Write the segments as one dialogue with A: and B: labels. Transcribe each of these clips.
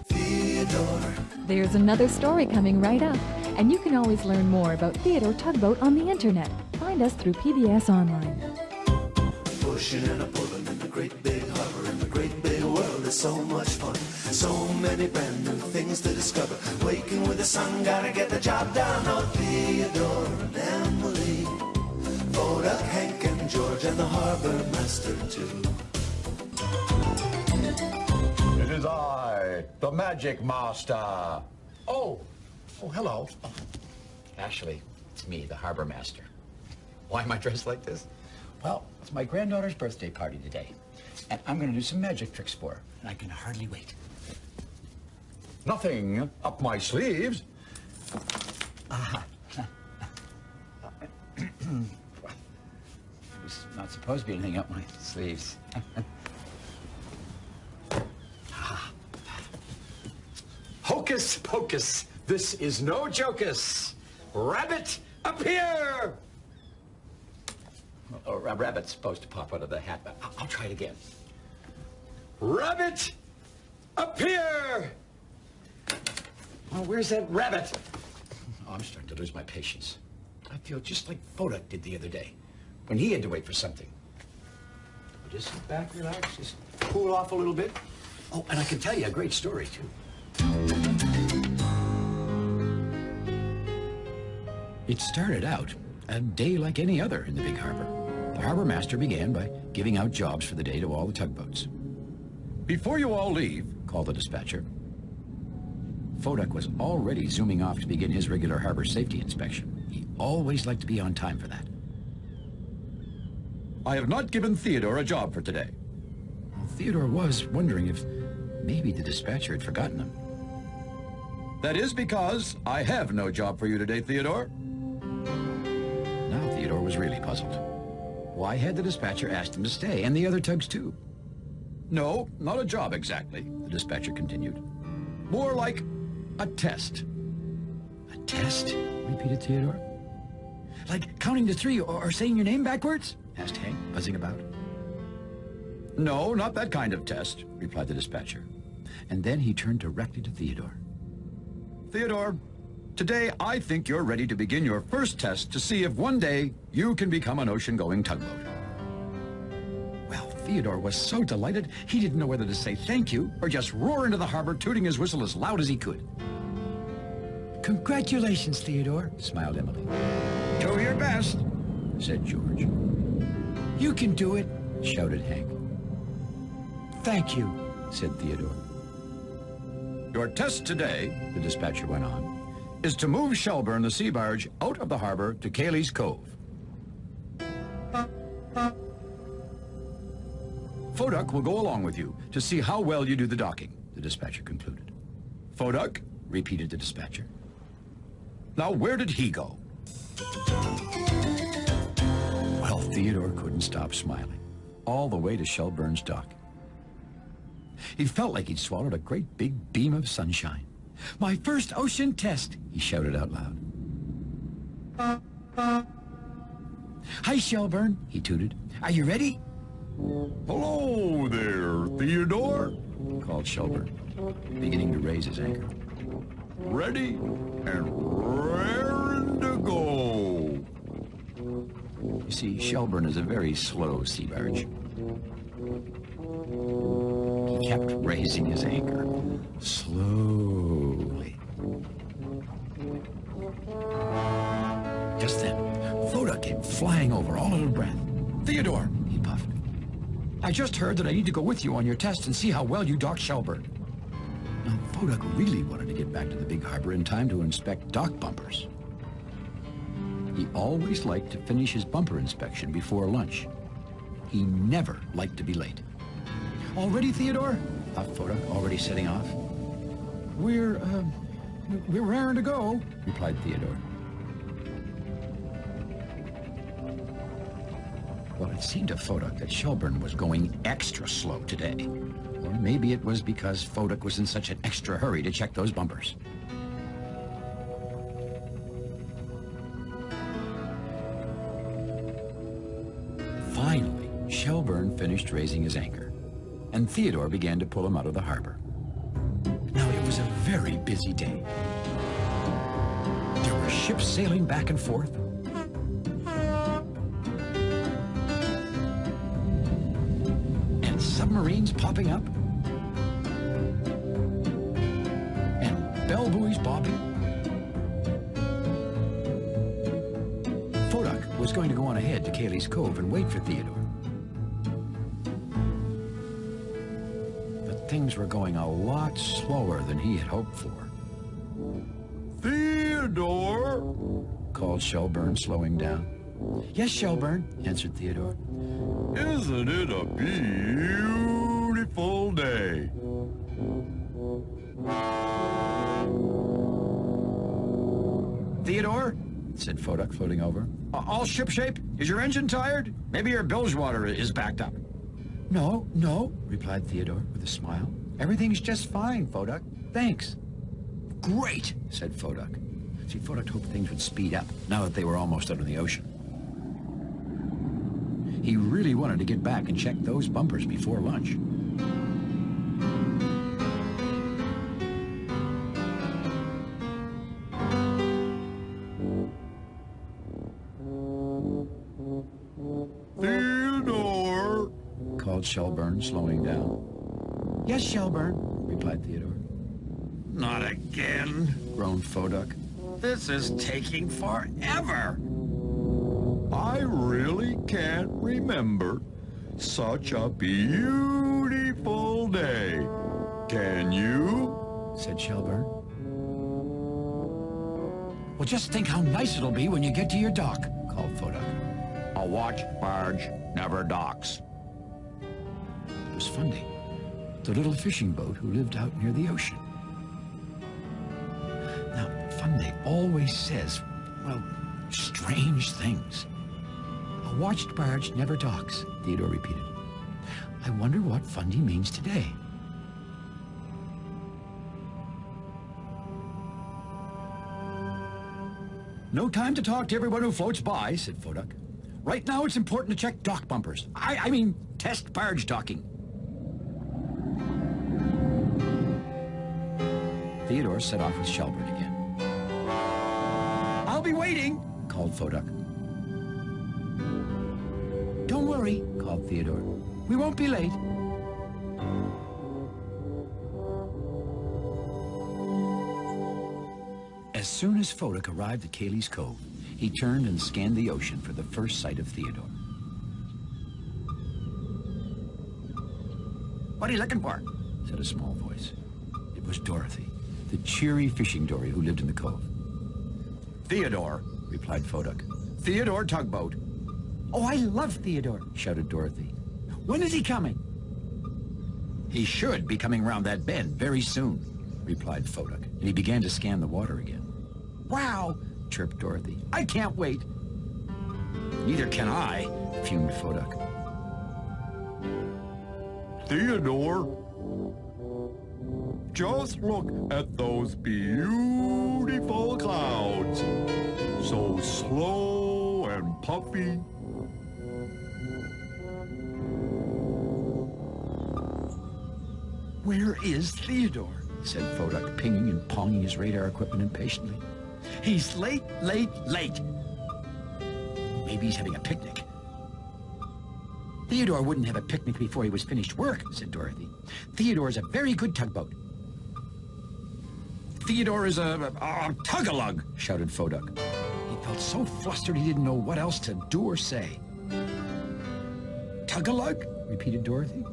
A: Theodore.
B: There's another story coming right up, and you can always learn more about Theodore Tugboat on the internet. Find us through PBS Online.
A: Pushing and a pulling in the great big harbor, in the great big world is so much fun. So many brand new things to discover. Waking with the sun, gotta get the job done. Oh, Theodore and Emily, Foduck, Hank and George, and the harbor master too.
C: It is I, the Magic Master.
D: Oh, hello. Actually, it's me, the harbor master. Why am I dressed like this? Well, it's my granddaughter's birthday party today, and I'm going to do some magic tricks for her, and I can hardly wait.
C: Nothing up my sleeves.
D: There's not supposed to be anything up my sleeves. Hocus pocus, this is no jocus. Rabbit, appear! Oh, a rabbit's supposed to pop out of the hat, but I'll try it again. Rabbit, appear! Oh, where's that rabbit? Oh, I'm starting to lose my patience. I feel just like Foduck did the other day, when he had to wait for something. Just sit back, relax, just cool off a little bit. Oh, and I can tell you a great story, too. It started out a day like any other in the big harbor. The harbor master began by giving out jobs for the day to all the tugboats.
C: Before you all leave,
D: Called the dispatcher. Foduck was already zooming off to begin his regular harbor safety inspection. He always liked to be on time for that.
C: I have not given Theodore a job for today.
D: Well, Theodore was wondering if maybe the dispatcher had forgotten him.
C: That is because I have no job for you today, Theodore.
D: Now Theodore was really puzzled. Why had the dispatcher asked him to stay, and the other tugs too?
C: No, not a job exactly,
D: The dispatcher continued.
C: more like a test.
D: A test? Repeated Theodore. Like counting to three or saying your name backwards? Asked Hank, buzzing about.
C: No, not that kind of test.
D: Replied the dispatcher. And then he turned directly to Theodore.
C: Theodore, today I think you're ready to begin your first test to see if one day you can become an ocean-going tugboat.
D: Well, Theodore was so delighted, he didn't know whether to say thank you or just roar into the harbor, tooting his whistle as loud as he could. Congratulations, Theodore, smiled Emily.
C: Do your best.
D: Said George. You can do it, shouted Hank. Thank you, said Theodore.
C: Your test today,
D: The dispatcher went on.
C: is to move Shelburne, the sea barge, out of the harbor to Cayley's Cove. Foduck will go along with you to see how well you do the docking,
D: The dispatcher concluded.
C: Foduck,
D: Repeated the dispatcher.
C: now where did he go?
D: Well, Theodore couldn't stop smiling, all the way to Shelburne's dock. He felt like he'd swallowed a great big beam of sunshine. My first ocean test, he shouted out loud. Hi, Shelburne, he tooted. Are you ready?
C: Hello there, Theodore.
D: Called Shelburne, beginning to raise his anchor.
C: Ready and raring to go.
D: You see, Shelburne is a very slow sea barge. He kept raising his anchor, slowly. Just then, Foduck came flying over, all out of breath. Theodore, he puffed. I just heard that I need to go with you on your test and see how well you dock Shelburne. Now, Foduck really wanted to get back to the big harbor in time to inspect dock bumpers. He always liked to finish his bumper inspection before lunch. He never liked to be late. All ready, Theodore? Thought Foduck, already setting off. We're raring to go, replied Theodore. Well, it seemed to Foduck that Shelburne was going extra slow today. Or maybe it was because Foduck was in such an extra hurry to check those bumpers. Finally, Shelburne finished raising his anchor, and Theodore began to pull him out of the harbor. Now he was a very busy day. There were ships sailing back and forth. And submarines popping up. And bell buoys bobbing. Foduck was going to go on ahead to Cayley's Cove and wait for Theodore. But things were going a lot slower than he had hoped for.
C: Theodore!
D: Called Shelburne, slowing down. Yes, Shelburne, answered Theodore.
C: Isn't it a beautiful day?
D: Theodore, said Foduck, floating over. All shipshape? Is your engine tired? Maybe your bilge water is backed up. No, replied Theodore with a smile. Everything's just fine, Foduck. Thanks. Great, said Foduck. See, Foduck hoped things would speed up now that they were almost out of the ocean. He really wanted to get back and check those bumpers before lunch.
C: Theodore!
D: Called Shelburne, slowing down. Yes, Shelburne, replied Theodore.
C: Not again.
D: Groaned Foduck.
C: This is taking forever. I really can't remember such a beautiful day. Can you?
D: Said Shelburne. Well, just think how nice it'll be when you get to your dock, called Foduck.
C: A watch barge never docks.
D: It was Fundy, the little fishing boat who lived out near the ocean. Now, Fundy always says, well, strange things. A watched barge never docks, Theodore repeated. I wonder what Fundy means today. No time to talk to everyone who floats by, said Foduck. Right now it's important to check dock bumpers. I mean, test barge docking. Theodore set off with Shelburne again. I'll be waiting, called Foduck. Don't worry, called Theodore. We won't be late. As soon as Foduck arrived at Cayley's Cove, he turned and scanned the ocean for the first sight of Theodore. What are you looking for? Said a small voice. It was Dorothy, the cheery fishing dory who lived in the cove. Theodore, replied Foduck. Theodore Tugboat. Oh, I love Theodore, shouted Dorothy. When is he coming? He should be coming round that bend very soon, replied Foduck, and he began to scan the water again. Wow, chirped Dorothy. I can't wait. Neither can I, fumed Foduck.
C: Theodore, just look at those beautiful clouds. So slow and puffy.
D: Where is Theodore? Said Foduck, pinging and ponging his radar equipment impatiently. He's late. Maybe he's having a picnic. Theodore wouldn't have a picnic before he was finished work, said Dorothy. Theodore's a very good tugboat. Theodore is a tug-a-lug, shouted Foduck. He felt so flustered he didn't know what else to do or say. Tug-a-lug? Repeated Dorothy.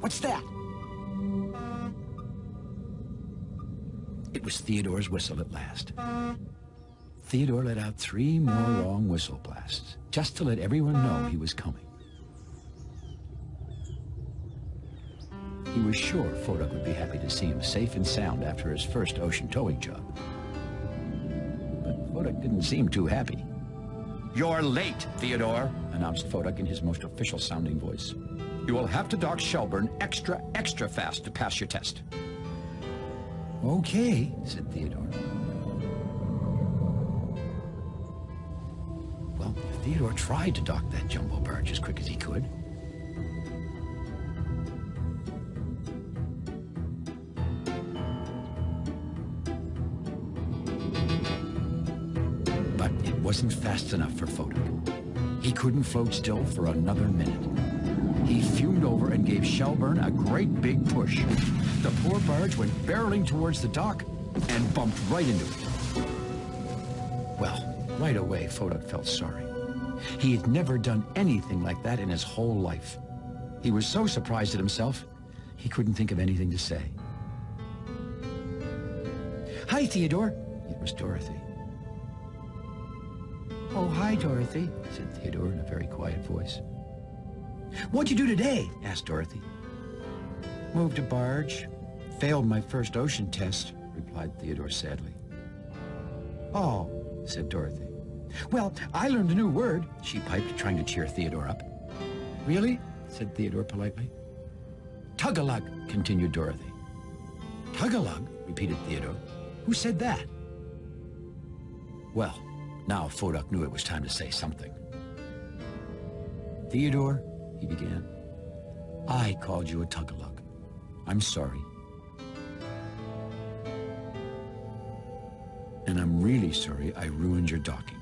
D: What's that? It was Theodore's whistle at last. Theodore let out 3 more long whistle blasts, just to let everyone know he was coming. He was sure Foduck would be happy to see him safe and sound after his first ocean towing job. But Foduck didn't seem too happy. You're late, Theodore, announced Foduck in his most official-sounding voice. You will have to dock Shelburne extra fast to pass your test. Okay, said Theodore. Well, Theodore tried to dock that jumbo barge as quick as he could. wasn't fast enough for Foduck. He couldn't float still for another minute. He fumed over and gave Shelburne a great big push. The poor barge went barreling towards the dock and bumped right into it. Well, right away, Foduck felt sorry. He had never done anything like that in his whole life. He was so surprised at himself, he couldn't think of anything to say. "Hi, Theodore." It was Dorothy. "Oh, hi, Dorothy," said Theodore in a very quiet voice. "What'd you do today?" asked Dorothy. "Moved a barge. Failed my first ocean test," replied Theodore sadly. "Oh," said Dorothy. "Well, I learned a new word," she piped, trying to cheer Theodore up. "Really?" said Theodore politely. "Tug-a-lug," continued Dorothy. "Tug-a-lug?" repeated Theodore. "Who said that?" Well, now Foduck knew it was time to say something. "Theodore," he began, "I called you a tug-a-lug. I'm sorry. And I'm really sorry I ruined your docking.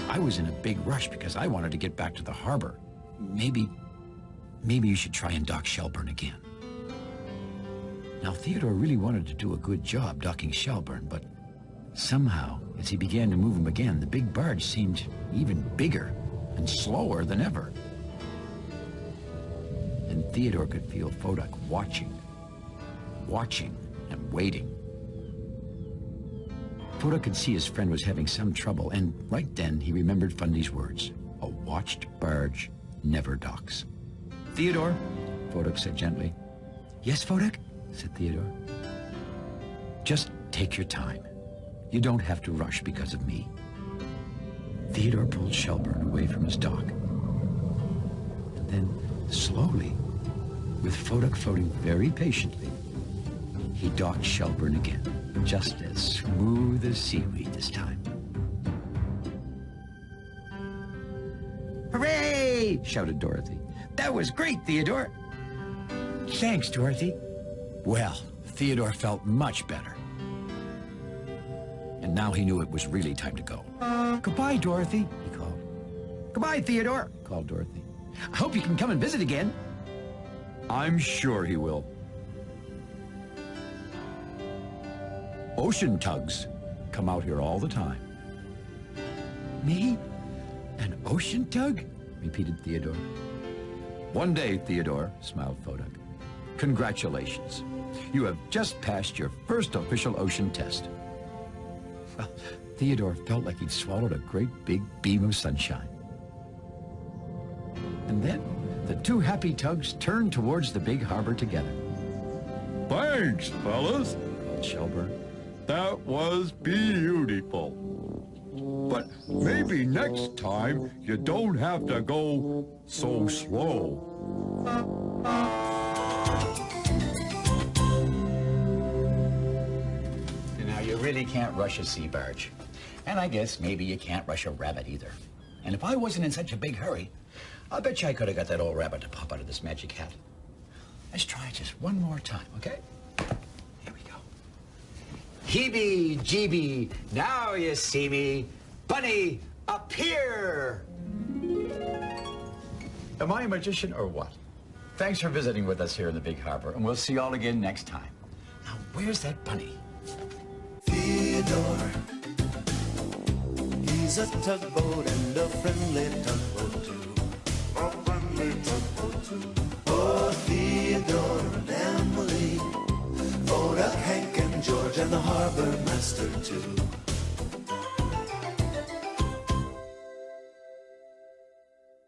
D: I was in a big rush because I wanted to get back to the harbor. Maybe you should try and dock Shelburne again." Now, Theodore really wanted to do a good job docking Shelburne, but somehow, as he began to move him again, the big barge seemed even bigger and slower than ever. And Theodore could feel Foduck watching and waiting. Foduck could see his friend was having some trouble, and right then he remembered Fundy's words. A watched barge never docks. "Theodore," Foduck said gently. "Yes, Foduck?" said Theodore. "Just take your time. You don't have to rush because of me." Theodore pulled Shelburne away from his dock. And then, slowly, with Foduck floating very patiently, he docked Shelburne again, just as smooth as seaweed this time. "Hooray!" shouted Dorothy. "That was great, Theodore." "Thanks, Dorothy." Well, Theodore felt much better. And now he knew it was really time to go. "Goodbye, Dorothy," he called. "Goodbye, Theodore," called Dorothy. "I hope you can come and visit again."
C: I'm sure he will. Ocean tugs come out here all the time.
D: "Me? An ocean tug?" repeated Theodore.
C: One day, Theodore, smiled Foduck. Congratulations. You have just passed your first official ocean test.
D: Well, Theodore felt like he'd swallowed a great big beam of sunshine. And then the two happy tugs turned towards the big harbor together.
C: Thanks, fellas,
D: called Shelburne.
C: That was beautiful. But maybe next time you don't have to go so slow.
E: Now, you really can't rush a sea barge. And I guess maybe you can't rush a rabbit either. And if I wasn't in such a big hurry, I bet you I could have got that old rabbit to pop out of this magic hat. Let's try it just one more time, okay? Here we go. Heebie-jeebie, now you see me. Bunny, appear! Am I a magician or what? Thanks for visiting with us here in the Big Harbor, and we'll see you all again next time. Now, where's that bunny?
A: Theodore, he's a tugboat and a friendly tugboat too. A friendly tugboat too. Oh, Theodore and Emily, Foduck, Hank and George and the harbor master too.